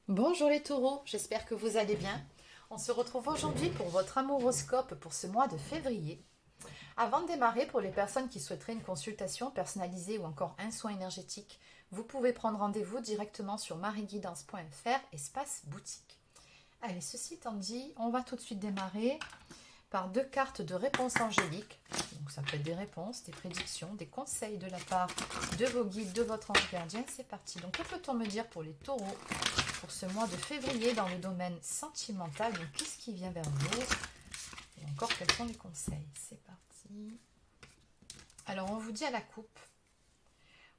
Bonjour les taureaux, j'espère que vous allez bien. On se retrouve aujourd'hui pour votre amouroscope pour ce mois de février. Avant de démarrer, pour les personnes qui souhaiteraient une consultation personnalisée ou encore un soin énergétique, vous pouvez prendre rendez-vous directement sur mariguidance.fr, espace boutique. Allez, ceci étant dit, on va tout de suite démarrer par deux cartes de réponse angélique. Donc ça peut être des réponses, des prédictions, des conseils de la part de vos guides, de votre ange gardien. C'est parti. Donc que peut-on me dire pour les taureaux pour ce mois de février dans le domaine sentimental? Donc qu'est-ce qui vient vers vous? Et encore, quels sont les conseils? C'est parti. Alors on vous dit à la coupe.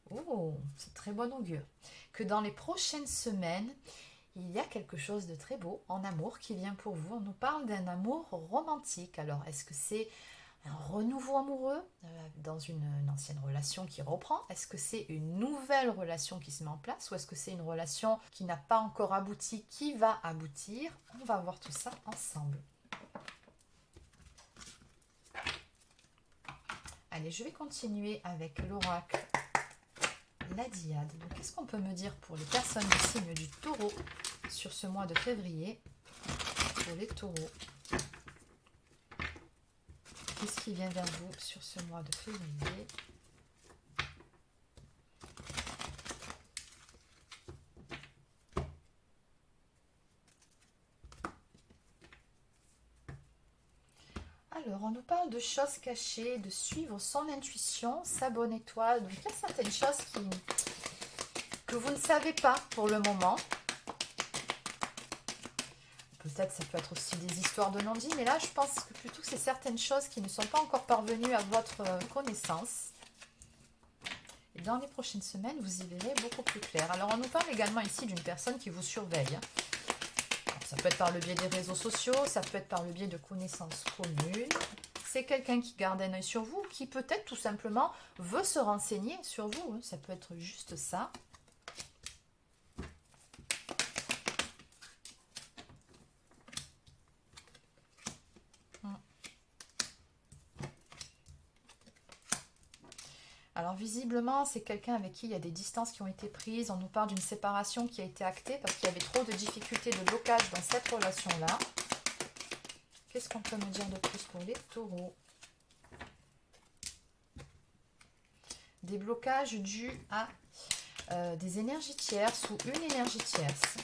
Oh, c'est très bon augure. Que dans les prochaines semaines, il y a quelque chose de très beau en amour qui vient pour vous. On nous parle d'un amour romantique. Alors, est-ce que c'est un renouveau amoureux dans une ancienne relation qui reprend? Est-ce que c'est une nouvelle relation qui se met en place? Ou est-ce que c'est une relation qui n'a pas encore abouti, qui va aboutir? On va voir tout ça ensemble. Allez, je vais continuer avec l'oracle, la diade. Donc, qu'est-ce qu'on peut me dire pour les personnes du signe du taureau sur ce mois de février? Pour les taureaux, qu'est-ce qui vient vers vous sur ce mois de février? Alors, on nous parle de choses cachées, de suivre son intuition, sa bonne étoile. Donc, il y a certaines choses que vous ne savez pas pour le moment. Peut-être ça peut être aussi des histoires de non-dits, mais là, je pense que plutôt que c'est certaines choses qui ne sont pas encore parvenues à votre connaissance. Et dans les prochaines semaines, vous y verrez beaucoup plus clair. Alors, on nous parle également ici d'une personne qui vous surveille. Alors, ça peut être par le biais des réseaux sociaux, ça peut être par le biais de connaissances communes. C'est quelqu'un qui garde un œil sur vous, qui peut-être tout simplement veut se renseigner sur vous. Ça peut être juste ça. Alors visiblement, c'est quelqu'un avec qui il y a des distances qui ont été prises. On nous parle d'une séparation qui a été actée parce qu'il y avait trop de difficultés, de blocages dans cette relation-là. Qu'est-ce qu'on peut me dire de plus pour les taureaux? Des blocages dus à des énergies tierces ou une énergie tierce.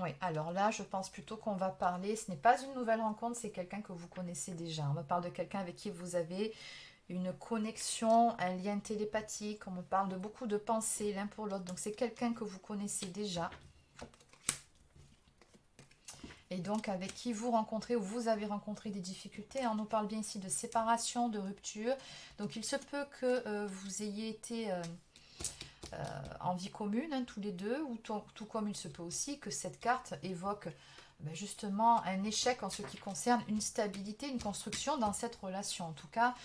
Oui, alors là, je pense plutôt qu'on va parler, ce n'est pas une nouvelle rencontre, c'est quelqu'un que vous connaissez déjà. On me parle de quelqu'un avec qui vous avez une connexion, un lien télépathique, on me parle de beaucoup de pensées l'un pour l'autre, donc c'est quelqu'un que vous connaissez déjà. Et donc avec qui vous rencontrez ou vous avez rencontré des difficultés. On nous parle bien ici de séparation, de rupture. Donc il se peut que vous ayez été en vie commune, hein, tous les deux, ou tout comme il se peut aussi que cette carte évoque justement un échec en ce qui concerne une stabilité, une construction dans cette relation. En tout cas,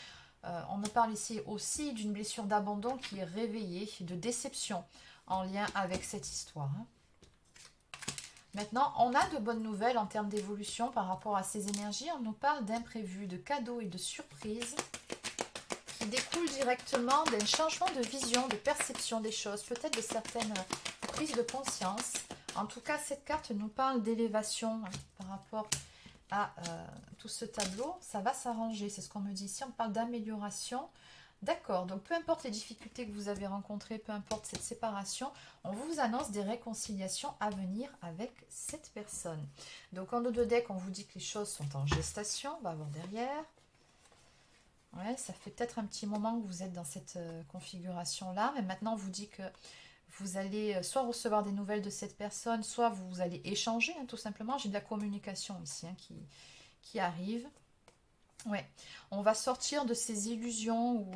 on me parle ici aussi d'une blessure d'abandon qui est réveillée, de déception en lien avec cette histoire. Hein. Maintenant, on a de bonnes nouvelles en termes d'évolution par rapport à ces énergies. On nous parle d'imprévus, de cadeaux et de surprises qui découlent directement d'un changement de vision, de perception des choses, peut-être de certaines prises de conscience. En tout cas, cette carte nous parle d'élévation hein, par rapport à tout ce tableau. Ça va s'arranger, c'est ce qu'on me dit ici. On parle d'amélioration. D'accord, donc peu importe les difficultés que vous avez rencontrées, peu importe cette séparation, on vous annonce des réconciliations à venir avec cette personne. Donc en dos de deck, on vous dit que les choses sont en gestation, on va voir derrière. Ouais, ça fait peut-être un petit moment que vous êtes dans cette configuration-là, mais maintenant on vous dit que vous allez soit recevoir des nouvelles de cette personne, soit vous allez échanger, hein, tout simplement. J'ai de la communication ici hein, qui arrive. Ouais, on va sortir de ces illusions ou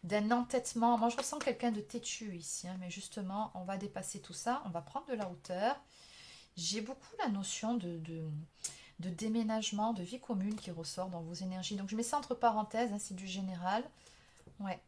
d'un entêtement. Moi, je ressens quelqu'un de têtu ici, hein, mais justement, on va dépasser tout ça. On va prendre de la hauteur. J'ai beaucoup la notion de déménagement, de vie commune qui ressort dans vos énergies. Donc, je mets ça entre parenthèses, hein, c'est du général. Ouais.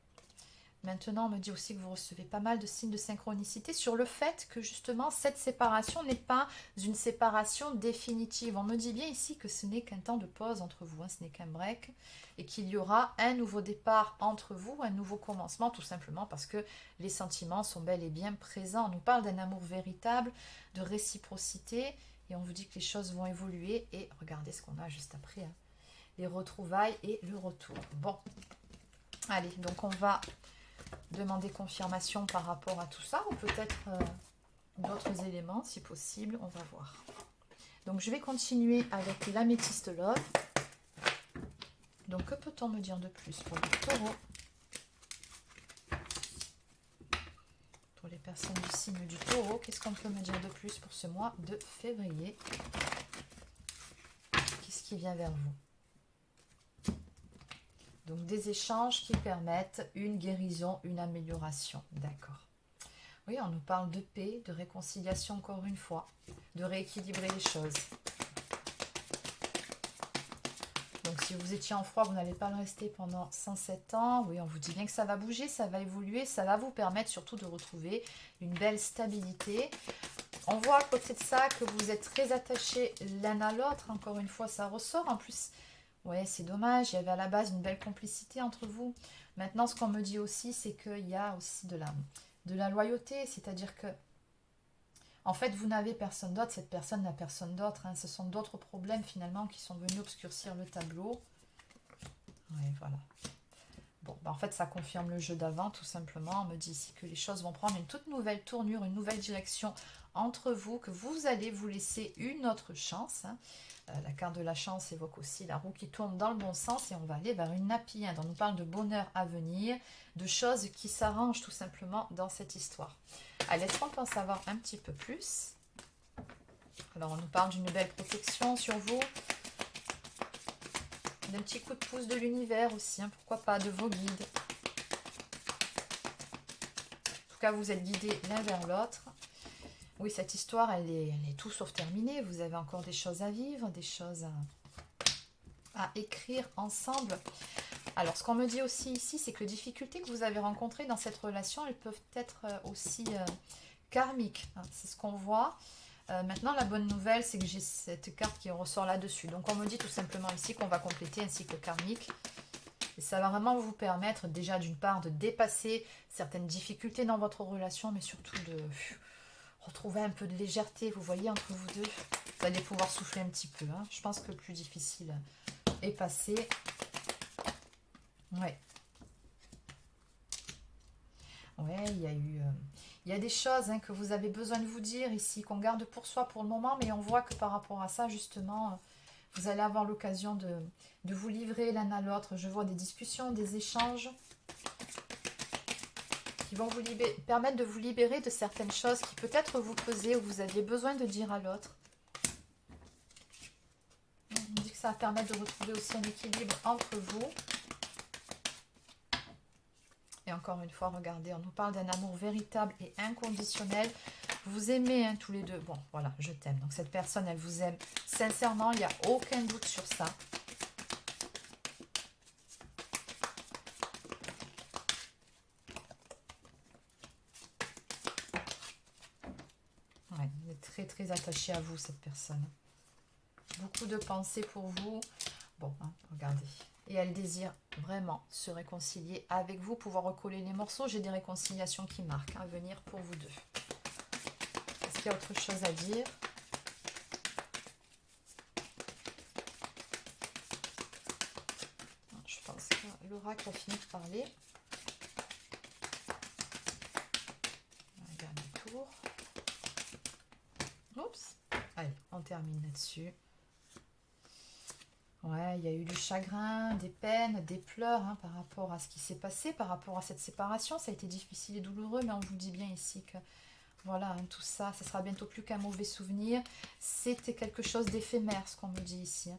Maintenant, on me dit aussi que vous recevez pas mal de signes de synchronicité sur le fait que justement cette séparation n'est pas une séparation définitive. On me dit bien ici que ce n'est qu'un temps de pause entre vous, hein, ce n'est qu'un break, et qu'il y aura un nouveau départ entre vous, un nouveau commencement, tout simplement parce que les sentiments sont bel et bien présents. On nous parle d'un amour véritable, de réciprocité, et on vous dit que les choses vont évoluer. Et regardez ce qu'on a juste après, hein, les retrouvailles et le retour. Bon, allez, donc on va demander confirmation par rapport à tout ça, ou peut-être d'autres éléments si possible, on va voir. Donc je vais continuer avec l'améthyste love. Donc que peut-on me dire de plus pour les taureaux, pour les personnes du signe du taureau? Qu'est-ce qu'on peut me dire de plus pour ce mois de février? Qu'est-ce qui vient vers vous? Donc des échanges qui permettent une guérison, une amélioration. D'accord. Oui, on nous parle de paix, de réconciliation encore une fois, de rééquilibrer les choses. Donc si vous étiez en froid, vous n'allez pas le rester pendant 107 ans. Oui, on vous dit bien que ça va bouger, ça va évoluer, ça va vous permettre surtout de retrouver une belle stabilité. On voit à côté de ça que vous êtes très attachés l'un à l'autre. Encore une fois, ça ressort. En plus, ouais, c'est dommage, il y avait à la base une belle complicité entre vous. Maintenant, ce qu'on me dit aussi, c'est qu'il y a aussi de la loyauté, c'est-à-dire que en fait, vous n'avez personne d'autre, cette personne n'a personne d'autre, hein. Ce sont d'autres problèmes finalement qui sont venus obscurcir le tableau. Oui, voilà. Bon, en fait, ça confirme le jeu d'avant, tout simplement. On me dit ici que les choses vont prendre une toute nouvelle tournure, une nouvelle direction entre vous, que vous allez vous laisser une autre chance, hein. La carte de la chance évoque aussi la roue qui tourne dans le bon sens et on va aller vers une happy end. On nous parle de bonheur à venir, de choses qui s'arrangent tout simplement dans cette histoire. Allez, est-ce qu'on peut en savoir un petit peu plus? Alors, on nous parle d'une belle protection sur vous, d'un petit coup de pouce de l'univers aussi, hein, pourquoi pas, de vos guides. En tout cas, vous êtes guidés l'un vers l'autre. Oui, cette histoire, elle est tout sauf terminée. Vous avez encore des choses à vivre, des choses à écrire ensemble. Alors, ce qu'on me dit aussi ici, c'est que les difficultés que vous avez rencontrées dans cette relation, elles peuvent être aussi karmiques, hein. C'est ce qu'on voit. Maintenant, la bonne nouvelle, c'est que j'ai cette carte qui ressort là-dessus. Donc, on me dit tout simplement ici qu'on va compléter un cycle karmique. Et ça va vraiment vous permettre déjà d'une part de dépasser certaines difficultés dans votre relation, mais surtout de retrouver un peu de légèreté, vous voyez, entre vous deux. Vous allez pouvoir souffler un petit peu, hein. Je pense que le plus difficile est passé. Ouais. Ouais, il y a des choses, hein, que vous avez besoin de vous dire ici, qu'on garde pour soi pour le moment, mais on voit que par rapport à ça, justement, vous allez avoir l'occasion de vous livrer l'un à l'autre. Je vois des discussions, des échanges qui vont vous permettre de vous libérer de certaines choses qui peut-être vous pesaient ou vous aviez besoin de dire à l'autre. On dit que ça va permettre de retrouver aussi un équilibre entre vous. Et encore une fois, regardez, on nous parle d'un amour véritable et inconditionnel. Vous aimez, hein, tous les deux. Bon, voilà, je t'aime. Donc cette personne, elle vous aime sincèrement, il n'y a aucun doute sur ça. Ouais, elle est très très attachée à vous, cette personne. Beaucoup de pensées pour vous. Bon, hein, regardez. Et elle désire vraiment se réconcilier avec vous, pouvoir recoller les morceaux. J'ai des réconciliations qui marquent à venir pour vous deux. Est-ce qu'il y a autre chose à dire? Je pense que l'oracle a fini de parler. Un dernier tour. Oups. Allez, on termine là-dessus. Ouais, il y a eu du chagrin, des peines, des pleurs, hein, par rapport à ce qui s'est passé, par rapport à cette séparation. Ça a été difficile et douloureux, mais on vous dit bien ici que voilà, hein, tout ça, ça sera bientôt plus qu'un mauvais souvenir. C'était quelque chose d'éphémère, ce qu'on nous dit ici, hein.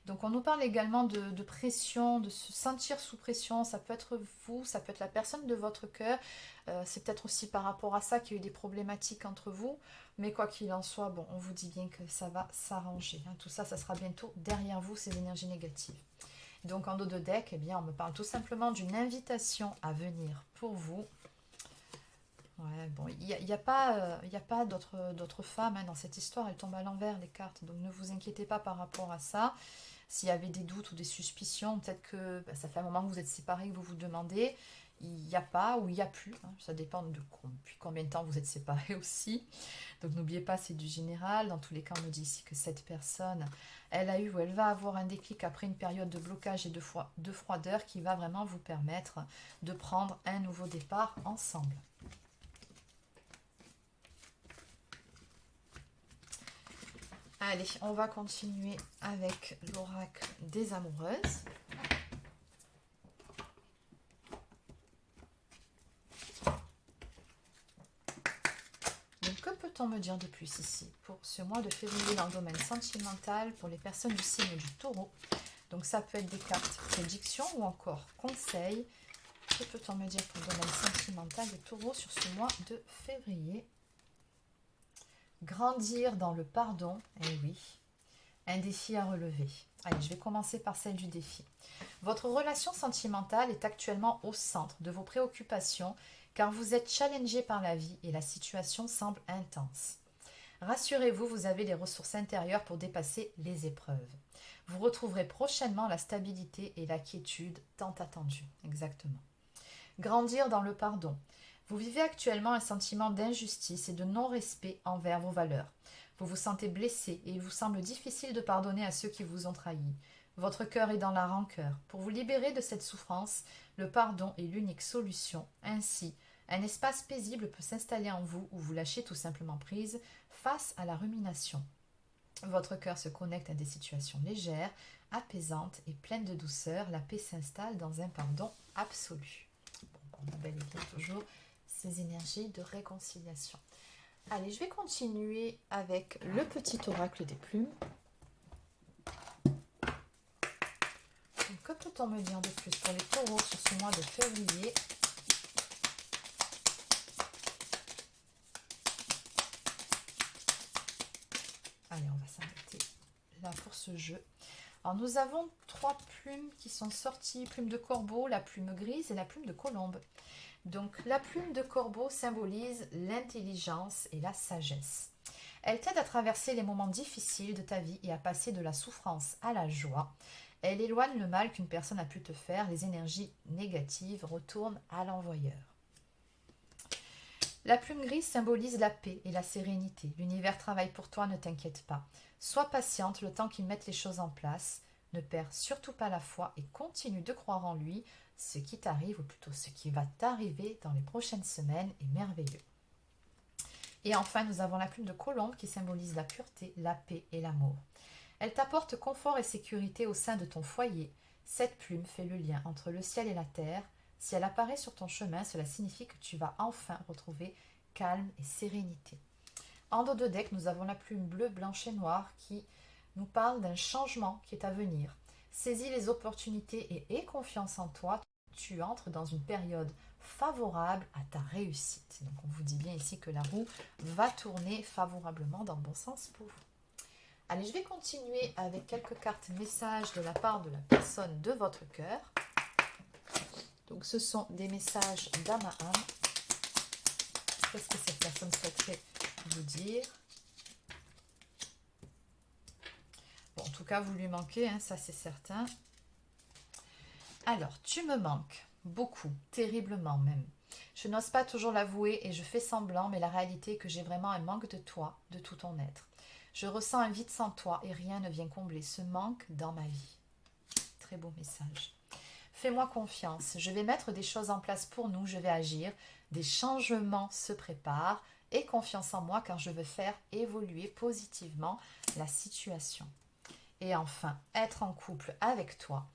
Donc on nous parle également de pression, de se sentir sous pression. Ça peut être vous, ça peut être la personne de votre cœur. C'est peut-être aussi par rapport à ça qu'il y a eu des problématiques entre vous. Mais quoi qu'il en soit, bon, on vous dit bien que ça va s'arranger, hein. Tout ça, ça sera bientôt derrière vous, ces énergies négatives. Donc en dos de deck, eh bien, on me parle tout simplement d'une invitation à venir pour vous. Ouais, bon, il n'y a pas, y a pas d'autres femmes hein, dans cette histoire, elles tombent à l'envers les cartes, donc ne vous inquiétez pas par rapport à ça. S'il y avait des doutes ou des suspicions, peut-être que ça fait un moment que vous êtes séparés, que vous vous demandez, il n'y a pas ou il n'y a plus, hein, ça dépend de depuis combien de temps vous êtes séparés aussi. Donc n'oubliez pas, c'est du général. Dans tous les cas, on me dit ici que cette personne, elle a eu ou elle va avoir un déclic après une période de blocage et de froideur qui va vraiment vous permettre de prendre un nouveau départ ensemble. Allez, on va continuer avec l'oracle des amoureuses. Donc, que peut-on me dire de plus ici pour ce mois de février dans le domaine sentimental pour les personnes du signe du taureau? Donc, ça peut être des cartes prédiction ou encore conseils. Que peut-on me dire pour le domaine sentimental des taureaux sur ce mois de février? Grandir dans le pardon, eh oui. Un défi à relever. Allez, je vais commencer par celle du défi. Votre relation sentimentale est actuellement au centre de vos préoccupations car vous êtes challengé par la vie et la situation semble intense. Rassurez-vous, vous avez les ressources intérieures pour dépasser les épreuves. Vous retrouverez prochainement la stabilité et la quiétude tant attendues. Exactement. Grandir dans le pardon. Vous vivez actuellement un sentiment d'injustice et de non-respect envers vos valeurs. Vous vous sentez blessé et il vous semble difficile de pardonner à ceux qui vous ont trahi. Votre cœur est dans la rancœur. Pour vous libérer de cette souffrance, le pardon est l'unique solution. Ainsi, un espace paisible peut s'installer en vous où vous lâchez tout simplement prise face à la rumination. Votre cœur se connecte à des situations légères, apaisantes et pleines de douceur. La paix s'installe dans un pardon absolu. Bon, on a bel et bien toujours ces énergies de réconciliation. Allez, je vais continuer avec le petit oracle des plumes. Donc, que peut-on me dire de plus pour les taureaux sur ce mois de février? Allez, on va s'arrêter là pour ce jeu. Alors, nous avons 3 plumes qui sont sorties, plume de corbeau, la plume grise et la plume de colombe. Donc, la plume de corbeau symbolise l'intelligence et la sagesse. Elle t'aide à traverser les moments difficiles de ta vie et à passer de la souffrance à la joie. Elle éloigne le mal qu'une personne a pu te faire. Les énergies négatives retournent à l'envoyeur. La plume grise symbolise la paix et la sérénité. L'univers travaille pour toi, ne t'inquiète pas. Sois patiente le temps qu'il mette les choses en place. Ne perds surtout pas la foi et continue de croire en lui. Ce qui t'arrive, ou plutôt ce qui va t'arriver dans les prochaines semaines, est merveilleux. Et enfin, nous avons la plume de colombe qui symbolise la pureté, la paix et l'amour. Elle t'apporte confort et sécurité au sein de ton foyer. Cette plume fait le lien entre le ciel et la terre. Si elle apparaît sur ton chemin, cela signifie que tu vas enfin retrouver calme et sérénité. En dos de deck, nous avons la plume bleue, blanche et noire qui nous parle d'un changement qui est à venir. Saisis les opportunités et aie confiance en toi. Tu entres dans une période favorable à ta réussite. Donc on vous dit bien ici que la roue va tourner favorablement dans le bon sens pour vous. Allez, je vais continuer avec quelques cartes messages de la part de la personne de votre cœur. Donc ce sont des messages d'âme à âme. Qu'est-ce que cette personne souhaiterait vous dire? Bon, en tout cas, vous lui manquez, hein, ça c'est certain. Alors, tu me manques beaucoup, terriblement même. Je n'ose pas toujours l'avouer et je fais semblant, mais la réalité est que j'ai vraiment un manque de toi, de tout ton être. Je ressens un vide sans toi et rien ne vient combler ce manque dans ma vie. Très beau message. Fais-moi confiance, je vais mettre des choses en place pour nous, je vais agir, des changements se préparent, aie confiance en moi car je veux faire évoluer positivement la situation. Et enfin, être en couple avec toi.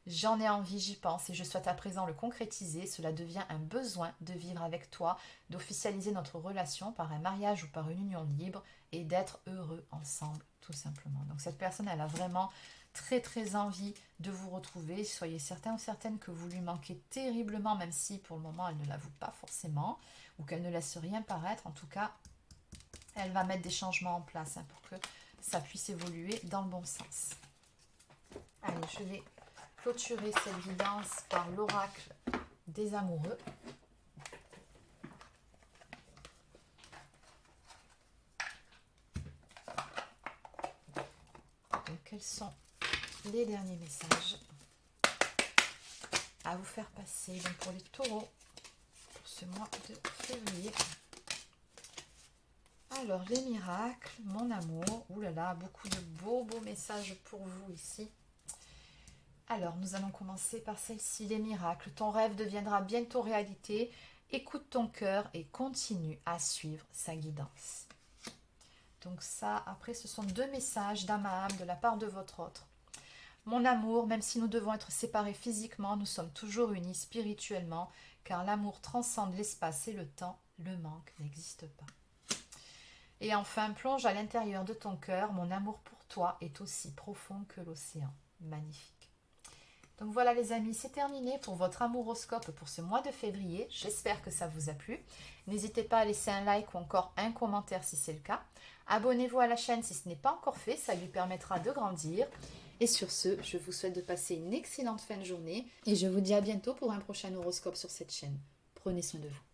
J'en ai envie, j'y pense et je souhaite à présent le concrétiser. Cela devient un besoin de vivre avec toi, d'officialiser notre relation par un mariage ou par une union libre et d'être heureux ensemble, tout simplement. Donc cette personne, elle a vraiment très très envie de vous retrouver. Soyez certains ou certaines que vous lui manquez terriblement, même si pour le moment elle ne l'avoue pas forcément ou qu'elle ne laisse rien paraître. En tout cas, elle va mettre des changements en place pour que ça puisse évoluer dans le bon sens. Allez, je vais clôturer cette guidance par l'oracle des amoureux. Donc, quels sont les derniers messages à vous faire passer donc pour les taureaux pour ce mois de février? Alors, les miracles, mon amour. Ouh là là, beaucoup de beaux messages pour vous ici. Alors, nous allons commencer par celle-ci, les miracles. Ton rêve deviendra bientôt réalité. Écoute ton cœur et continue à suivre sa guidance. Donc ça, après, ce sont 2 messages d'âme à âme de la part de votre autre. Mon amour, même si nous devons être séparés physiquement, nous sommes toujours unis spirituellement, car l'amour transcende l'espace et le temps. Le manque n'existe pas. Et enfin, plonge à l'intérieur de ton cœur. Mon amour pour toi est aussi profond que l'océan. Magnifique. Donc voilà les amis, c'est terminé pour votre amouroscope pour ce mois de février. J'espère que ça vous a plu. N'hésitez pas à laisser un like ou encore un commentaire si c'est le cas. Abonnez-vous à la chaîne si ce n'est pas encore fait, ça lui permettra de grandir. Et sur ce, je vous souhaite de passer une excellente fin de journée. Et je vous dis à bientôt pour un prochain horoscope sur cette chaîne. Prenez soin de vous.